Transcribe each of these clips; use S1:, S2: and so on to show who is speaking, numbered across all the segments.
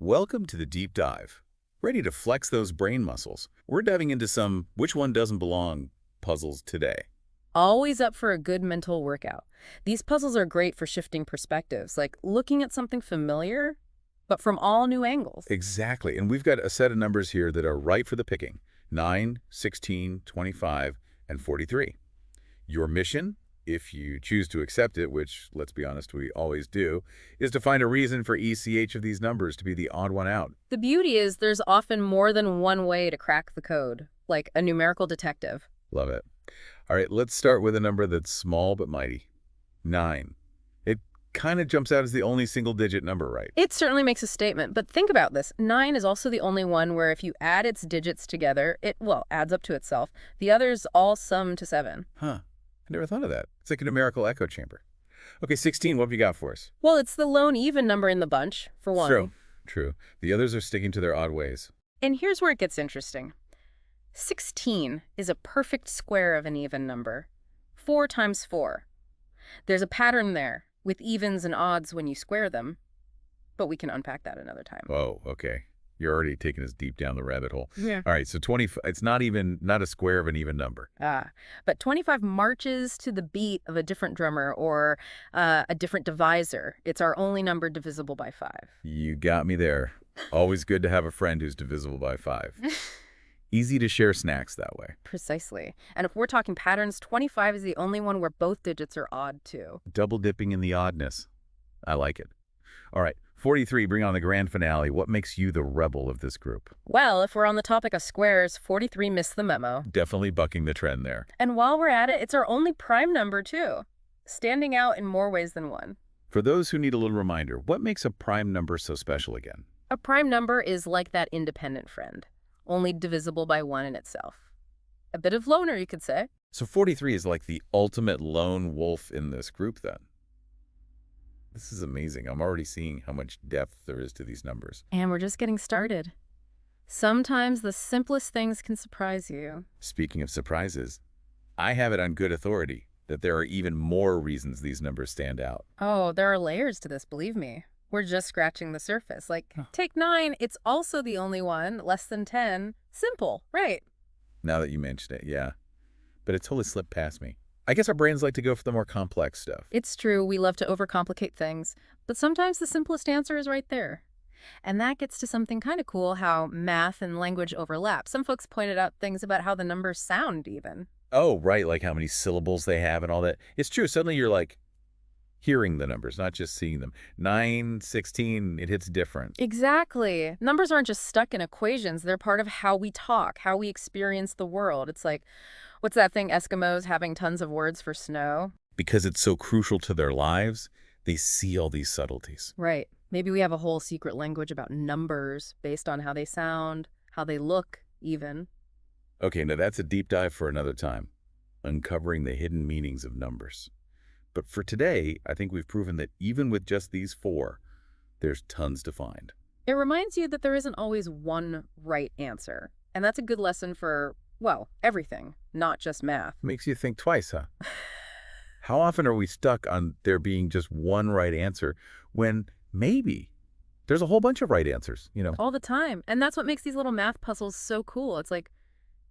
S1: Welcome to the deep dive. Ready to flex those brain muscles? We're diving into some which one doesn't belong puzzles today.
S2: Always up for a good mental workout. These puzzles are great for shifting perspectives, like looking at something familiar, but from all new angles.
S1: Exactly, and we've got a set of numbers here that are right for the picking. 9, 16, 25, and 43. Your mission, if you choose to accept it, which, let's be honest, we always do, is to find a reason for each of these numbers to be the odd one out.
S2: The beauty is there's often more than one way to crack the code, like a numerical detective.
S1: Love it. All right, let's start with a number that's small but mighty. 9. It kind of jumps out as the only single-digit number, right?
S2: It certainly makes a statement, but think about this. 9 is also the only one where if you add its digits together, it, well, adds up to itself. The others all sum to 7.
S1: Huh. I never thought of that. It's like a numerical echo chamber. Okay, 16, what have you got for us?
S2: Well, it's the lone even number in the bunch, for one.
S1: True. The others are sticking to their odd ways.
S2: And here's where it gets interesting. 16 is a perfect square of an even number. 4 times 4. There's a pattern there, with evens and odds when you square them, but we can unpack that another time.
S1: Oh, okay. You're already taking us deep down the rabbit hole.
S2: Yeah.
S1: All right, so 20, it's not a square of an even number.
S2: But 25 marches to the beat of a different drummer or a different divisor. It's our only number divisible by 5.
S1: You got me there. Always good to have a friend who's divisible by 5. Easy to share snacks that way.
S2: Precisely. And if we're talking patterns, 25 is the only one where both digits are odd, too.
S1: Double dipping in the oddness. I like it. All right, 43, bring on the grand finale. What makes you the rebel of this group?
S2: Well, if we're on the topic of squares, 43 missed the memo.
S1: Definitely bucking the trend there.
S2: And while we're at it, it's our only prime number, too, standing out in more ways than one.
S1: For those who need a little reminder, what makes a prime number so special again?
S2: A prime number is like that independent friend, only divisible by 1 in itself. A bit of loner, you could say.
S1: So 43 is like the ultimate lone wolf in this group, then. This is amazing. I'm already seeing how much depth there is to these numbers.
S2: And we're just getting started. Sometimes the simplest things can surprise you.
S1: Speaking of surprises, I have it on good authority that there are even more reasons these numbers stand out.
S2: Oh, there are layers to this, believe me. We're just scratching the surface. Like, take 9, it's also the only one, less than 10. Simple, right?
S1: Now that you mention it, yeah. But it totally slipped past me. I guess our brains like to go for the more complex stuff.
S2: It's true, we love to overcomplicate things, but sometimes the simplest answer is right there. And that gets to something kind of cool, how math and language overlap. Some folks pointed out things about how the numbers sound, even.
S1: Oh, right, like how many syllables they have and all that. It's true. Suddenly you're like hearing the numbers, not just seeing them. 9, 16, it hits different.
S2: Exactly. Numbers aren't just stuck in equations. They're part of how we talk, how we experience the world. It's like, what's that thing, Eskimos having tons of words for snow?
S1: Because it's so crucial to their lives, they see all these subtleties.
S2: Right. Maybe we have a whole secret language about numbers based on how they sound, how they look, even.
S1: Okay, now that's a deep dive for another time, uncovering the hidden meanings of numbers. But for today, I think we've proven that even with just these 4, there's tons to find.
S2: It reminds you that there isn't always one right answer. And that's a good lesson for, well, everything, not just math.
S1: Makes you think twice, huh? How often are we stuck on there being just one right answer when maybe there's a whole bunch of right answers,
S2: All the time. And that's what makes these little math puzzles so cool. It's like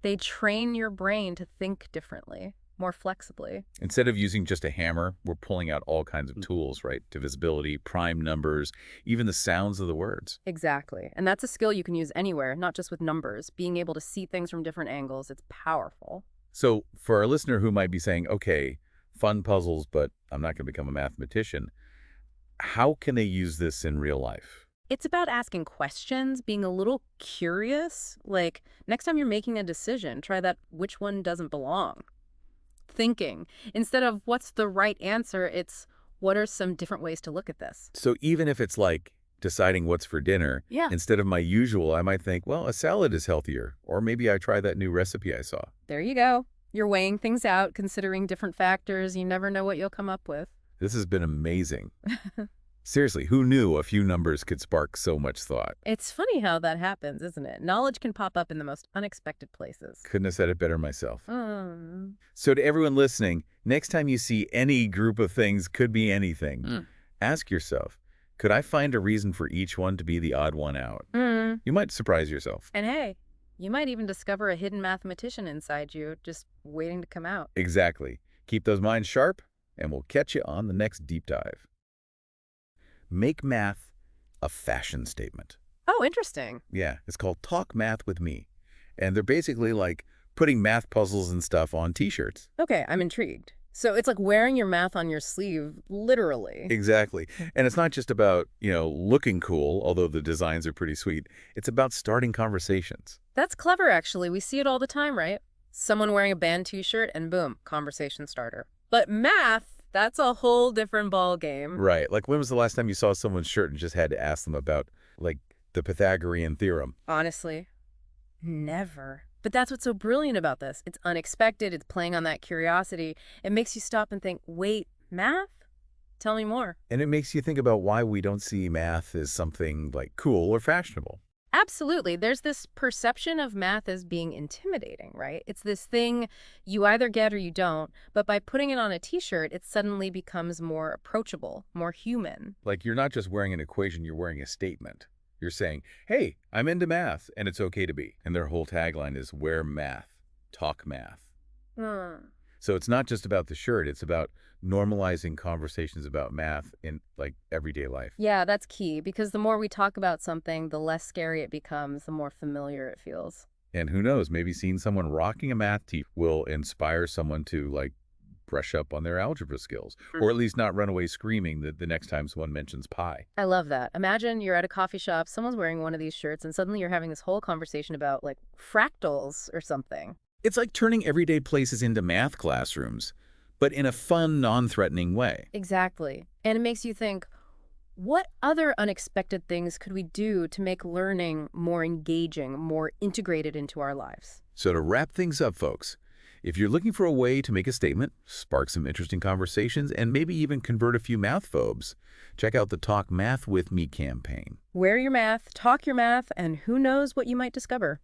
S2: they train your brain to think differently, more flexibly.
S1: Instead of using just a hammer, we're pulling out all kinds of tools, right? Divisibility, prime numbers, even the sounds of the words.
S2: Exactly. And that's a skill you can use anywhere, not just with numbers. Being able to see things from different angles, it's powerful.
S1: So for our listener who might be saying, okay, fun puzzles, but I'm not going to become a mathematician, how can they use this in real life?
S2: It's about asking questions, being a little curious. Like, next time you're making a decision, try that which one doesn't belong. Thinking. Instead of what's the right answer, it's what are some different ways to look at this?
S1: So even if it's like deciding what's for dinner,
S2: Yeah.
S1: instead of my usual, I might think, well, a salad is healthier. Or maybe I try that new recipe I saw.
S2: There you go. You're weighing things out, considering different factors. You never know what you'll come up with.
S1: This has been amazing. Seriously, who knew a few numbers could spark so much thought?
S2: It's funny how that happens, isn't it? Knowledge can pop up in the most unexpected places.
S1: Couldn't have said it better myself.
S2: Mm.
S1: So to everyone listening, next time you see any group of things, could be anything, ask yourself, Could I find a reason for each one to be the odd one out?
S2: Mm.
S1: You might surprise yourself.
S2: And hey, you might even discover a hidden mathematician inside you, just waiting to come out.
S1: Exactly. Keep those minds sharp, and we'll catch you on the next deep dive. Make math a fashion statement.
S2: Oh, interesting.
S1: Yeah, it's called Talk Math with Me. And they're basically like putting math puzzles and stuff on T-shirts.
S2: Okay, I'm intrigued. So it's like wearing your math on your sleeve, literally.
S1: Exactly. And it's not just about, looking cool, although the designs are pretty sweet. It's about starting conversations.
S2: That's clever, actually. We see it all the time, right? Someone wearing a band t-shirt and boom, conversation starter. But math, that's a whole different ball game.
S1: Right. Like when was the last time you saw someone's shirt and just had to ask them about, like, the Pythagorean theorem?
S2: Honestly, never. But that's what's so brilliant about this. It's unexpected. It's playing on that curiosity. It makes you stop and think, wait, math? Tell me more.
S1: And it makes you think about why we don't see math as something, like, cool or fashionable.
S2: Absolutely. There's this perception of math as being intimidating, right? It's this thing you either get or you don't, but by putting it on a t-shirt, it suddenly becomes more approachable, more human.
S1: Like, you're not just wearing an equation, you're wearing a statement. You're saying, hey, I'm into math, and it's okay to be. And their whole tagline is, wear math, talk math.
S2: Hmm.
S1: So it's not just about the shirt, it's about normalizing conversations about math in, like, everyday life.
S2: Yeah, that's key, because the more we talk about something, the less scary it becomes, the more familiar it feels.
S1: And who knows, maybe seeing someone rocking a math tee will inspire someone to, like, brush up on their algebra skills, or at least not run away screaming the next time someone mentions pi.
S2: I love that. Imagine you're at a coffee shop, someone's wearing one of these shirts, and suddenly you're having this whole conversation about, like, fractals or something.
S1: It's like turning everyday places into math classrooms, but in a fun, non-threatening way.
S2: Exactly. And it makes you think, what other unexpected things could we do to make learning more engaging, more integrated into our lives?
S1: So to wrap things up, folks, if you're looking for a way to make a statement, spark some interesting conversations, and maybe even convert a few math phobes, check out the Talk Math With Me campaign.
S2: Wear your math, talk your math, and who knows what you might discover.